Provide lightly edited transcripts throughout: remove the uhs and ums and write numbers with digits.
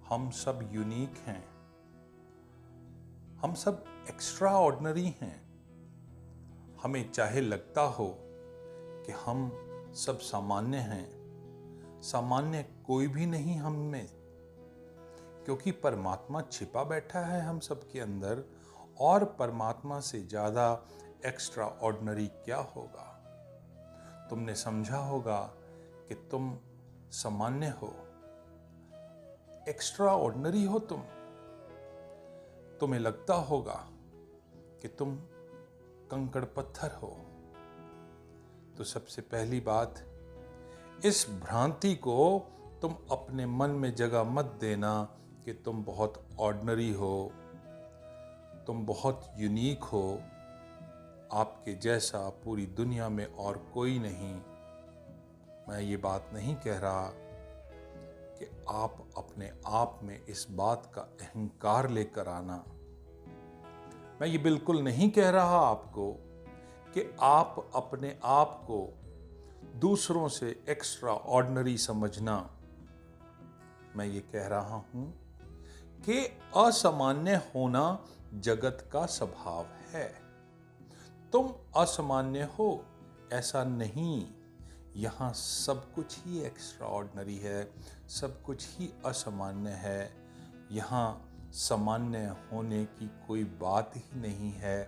हम सब यूनिक हैं, हम सब एक्स्ट्रा ऑर्डिनरी हैं। हमें चाहे लगता हो कि हम सब सामान्य हैं, सामान्य कोई भी नहीं हम में, क्योंकि परमात्मा छिपा बैठा है हम सब के अंदर। और परमात्मा से ज़्यादा एक्स्ट्रा ऑर्डिनरी क्या होगा। तुमने समझा होगा कि तुम सामान्य हो, एक्स्ट्रा ऑर्डिनरी हो तुम। तुम्हें लगता होगा कि तुम कंकड़ पत्थर हो। तो सबसे पहली बात, इस भ्रांति को तुम अपने मन में जगह मत देना कि तुम बहुत ऑर्डिनरी हो, तुम बहुत यूनिक हो, आपके जैसा पूरी दुनिया में और कोई नहीं। मैं ये बात नहीं कह रहा कि आप अपने आप में इस बात का अहंकार लेकर आना। मैं ये बिल्कुल नहीं कह रहा आपको कि आप अपने आप को दूसरों से एक्स्ट्रा ऑर्डिनरी समझना। मैं ये कह रहा हूं कि असामान्य होना जगत का स्वभाव है। तुम असामान्य हो ऐसा नहीं, यहाँ सब कुछ ही एक्स्ट्रा ऑर्डिनरी है, सब कुछ ही असामान्य है। यहाँ सामान्य होने की कोई बात ही नहीं है,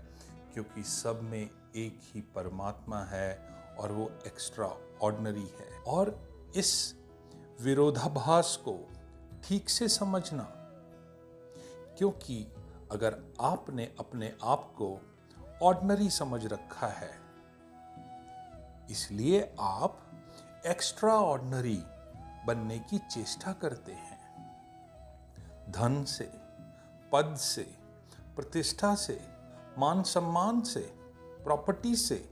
क्योंकि सब में एक ही परमात्मा है और वो एक्स्ट्रा ऑर्डिनरी है। और इस विरोधाभास को ठीक से समझना, क्योंकि अगर आपने अपने आप को ऑर्डिनरी समझ रखा है, इसलिए आप एक्स्ट्रा ऑर्डिनरी बनने की चेष्टा करते हैं। धन से, पद से, प्रतिष्ठा से, मान सम्मान से, प्रॉपर्टी से,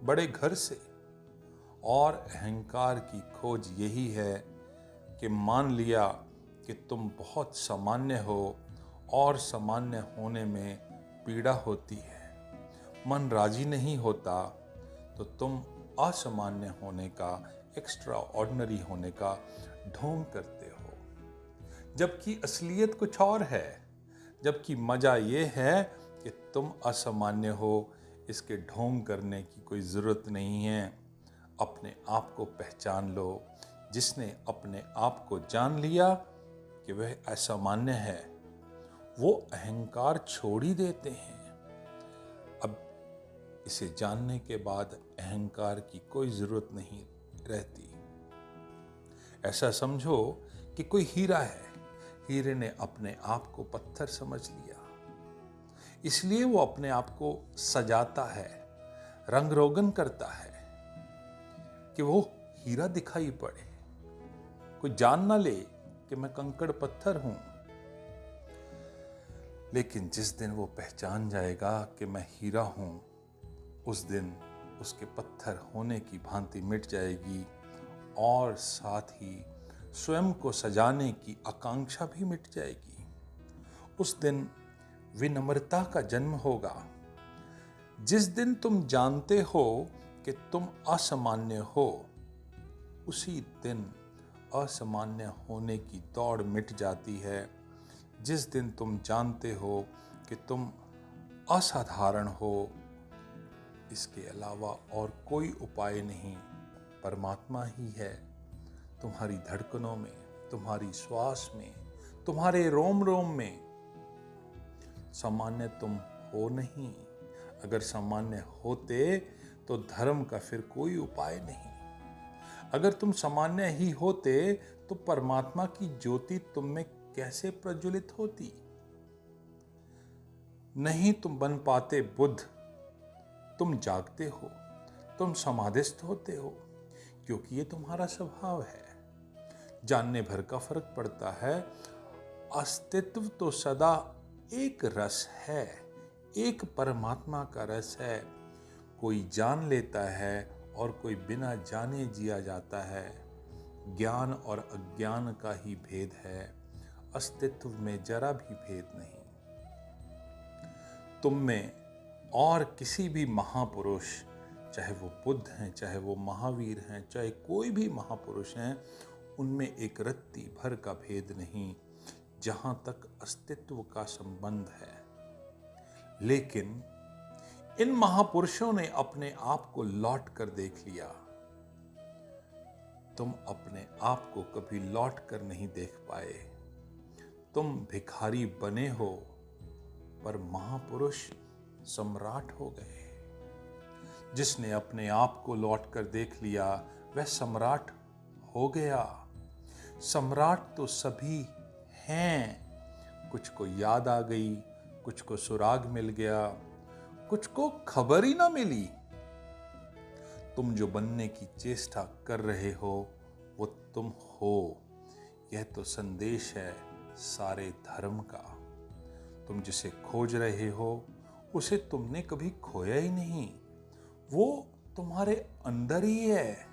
बड़े घर से। और अहंकार की खोज यही है कि मान लिया कि तुम बहुत सामान्य हो और सामान्य होने में पीड़ा होती है, मन राजी नहीं होता, तो तुम असामान्य होने का, एक्स्ट्रा ऑर्डिनरी होने का ढोंग करते हो, जबकि असलियत कुछ और है। जबकि मजा ये है कि तुम असामान्य हो, इसके ढोंग करने की कोई ज़रूरत नहीं है। अपने आप को पहचान लो। जिसने अपने आप को जान लिया कि वह असामान्य है, वो अहंकार छोड़ ही देते हैं। अब इसे जानने के बाद अहंकार की कोई ज़रूरत नहीं रहती। ऐसा समझो कि कोई हीरा है, हीरे ने अपने आप को पत्थर समझ लिया, इसलिए वो अपने आप को सजाता है, रंग रोगन करता है कि वो हीरा दिखाई पड़े, कोई जान ना ले कि मैं कंकड़ पत्थर हूं। लेकिन जिस दिन वो पहचान जाएगा कि मैं हीरा हूं, उस दिन उसके पत्थर होने की भांति मिट जाएगी और साथ ही स्वयं को सजाने की आकांक्षा भी मिट जाएगी। उस दिन विनम्रता का जन्म होगा। जिस दिन तुम जानते हो कि तुम असामान्य हो, उसी दिन असामान्य होने की दौड़ मिट जाती है। जिस दिन तुम जानते हो कि तुम असाधारण हो, इसके अलावा और कोई उपाय नहीं, परमात्मा ही है तुम्हारी धड़कनों में, तुम्हारी श्वास में, तुम्हारे रोम रोम में। सामान्य तुम हो नहीं। अगर सामान्य होते तो धर्म का फिर कोई उपाय नहीं। अगर तुम सामान्य ही होते तो परमात्मा की ज्योति तुम में कैसे प्रज्वलित होती। नहीं तुम बन पाते बुद्ध, तुम जागते हो, तुम समाधिस्थ होते हो, क्योंकि ये तुम्हारा स्वभाव है। जानने भर का फर्क पड़ता है। अस्तित्व तो सदा एक रस है, एक परमात्मा का रस है। कोई जान लेता है और कोई बिना जाने जिया जाता है। ज्ञान और अज्ञान का ही भेद है, अस्तित्व में जरा भी भेद नहीं। तुम में और किसी भी महापुरुष, चाहे वो बुद्ध हैं, चाहे वो महावीर हैं, चाहे कोई भी महापुरुष हैं, उनमें एक रत्ती भर का भेद नहीं। जहां तक अस्तित्व का संबंध है। लेकिन इन महापुरुषों ने अपने आप को लौट कर देख लिया। तुम अपने आप को कभी लौट कर नहीं देख पाए। तुम भिखारी बने हो, पर महापुरुष सम्राट हो गए। जिसने अपने आप को लौट कर देख लिया वह सम्राट हो गया। सम्राट तो सभी हैं। कुछ को याद आ गई, कुछ को सुराग मिल गया, कुछ को खबर ही ना मिली। तुम जो बनने की चेष्टा कर रहे हो वो तुम हो। यह तो संदेश है सारे धर्म का। तुम जिसे खोज रहे हो उसे तुमने कभी खोया ही नहीं। वो तुम्हारे अंदर ही है,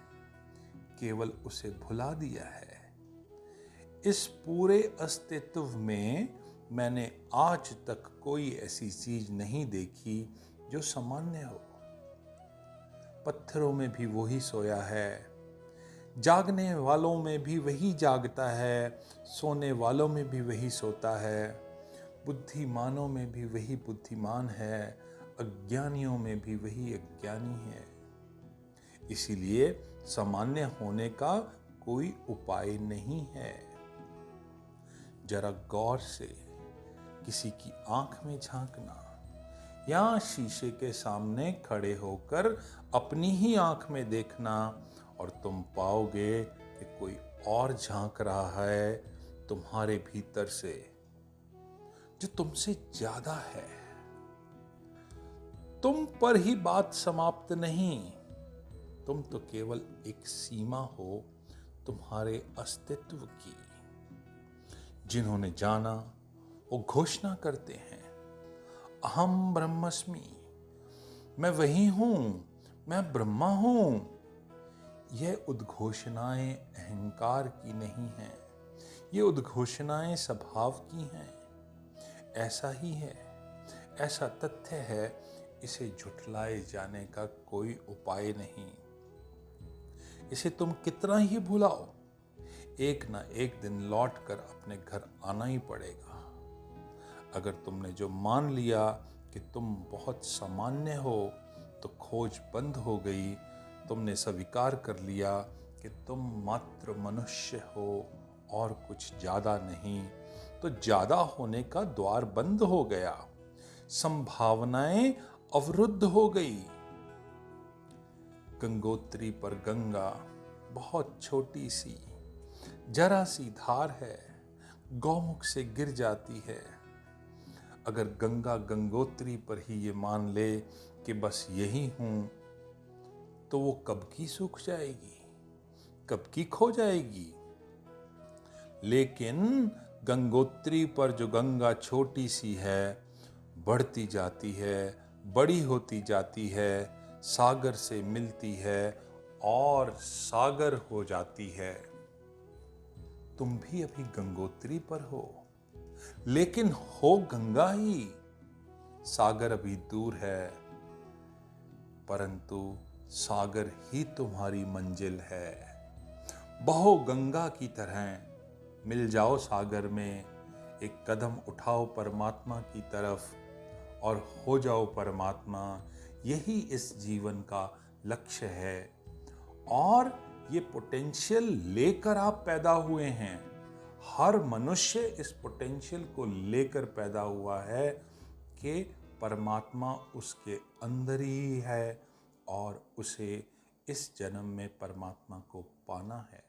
केवल उसे भुला दिया है। इस पूरे अस्तित्व में मैंने आज तक कोई ऐसी चीज नहीं देखी जो सामान्य हो। पत्थरों में भी वही सोया है, जागने वालों में भी वही जागता है, सोने वालों में भी वही सोता है, बुद्धिमानों में भी वही बुद्धिमान है, अज्ञानियों में भी वही अज्ञानी है। इसीलिए सामान्य होने का कोई उपाय नहीं है। जरा गौर से किसी की आंख में झांकना या शीशे के सामने खड़े होकर अपनी ही आंख में देखना और तुम पाओगे कि कोई और झांक रहा है तुम्हारे भीतर से, जो तुमसे ज्यादा है। तुम पर ही बात समाप्त नहीं। तुम तो केवल एक सीमा हो तुम्हारे अस्तित्व की। जिन्होंने जाना वो घोषणा करते हैं, अहम ब्रह्मस्मि, मैं वही हूं, मैं ब्रह्मा हूं। यह उद्घोषणाएं अहंकार की नहीं हैं, ये उद्घोषणाएं स्वभाव की हैं। ऐसा ही है, ऐसा तथ्य है, इसे झुठलाए जाने का कोई उपाय नहीं। इसे तुम कितना ही भुलाओ, एक ना एक दिन लौट कर अपने घर आना ही पड़ेगा। अगर तुमने जो मान लिया कि तुम बहुत सामान्य हो तो खोज बंद हो गई। तुमने स्वीकार कर लिया कि तुम मात्र मनुष्य हो और कुछ ज्यादा नहीं, तो ज्यादा होने का द्वार बंद हो गया। संभावनाएं अवरुद्ध हो गई। गंगोत्री पर गंगा बहुत छोटी सी जरा सी धार है, गौमुख से गिर जाती है। अगर गंगा गंगोत्री पर ही ये मान ले कि बस यही हूं, तो वो कब की सूख जाएगी, कब की खो जाएगी। लेकिन गंगोत्री पर जो गंगा छोटी सी है, बढ़ती जाती है, बड़ी होती जाती है, सागर से मिलती है और सागर हो जाती है। तुम भी अभी गंगोत्री पर हो, लेकिन हो गंगा ही। सागर अभी दूर है, परंतु सागर ही तुम्हारी मंजिल है। बहो गंगा की तरह, मिल जाओ सागर में, एक कदम उठाओ परमात्मा की तरफ और हो जाओ परमात्मा। यही इस जीवन का लक्ष्य है और ये पोटेंशियल लेकर आप पैदा हुए हैं। हर मनुष्य इस पोटेंशियल को लेकर पैदा हुआ है कि परमात्मा उसके अंदर ही है और उसे इस जन्म में परमात्मा को पाना है।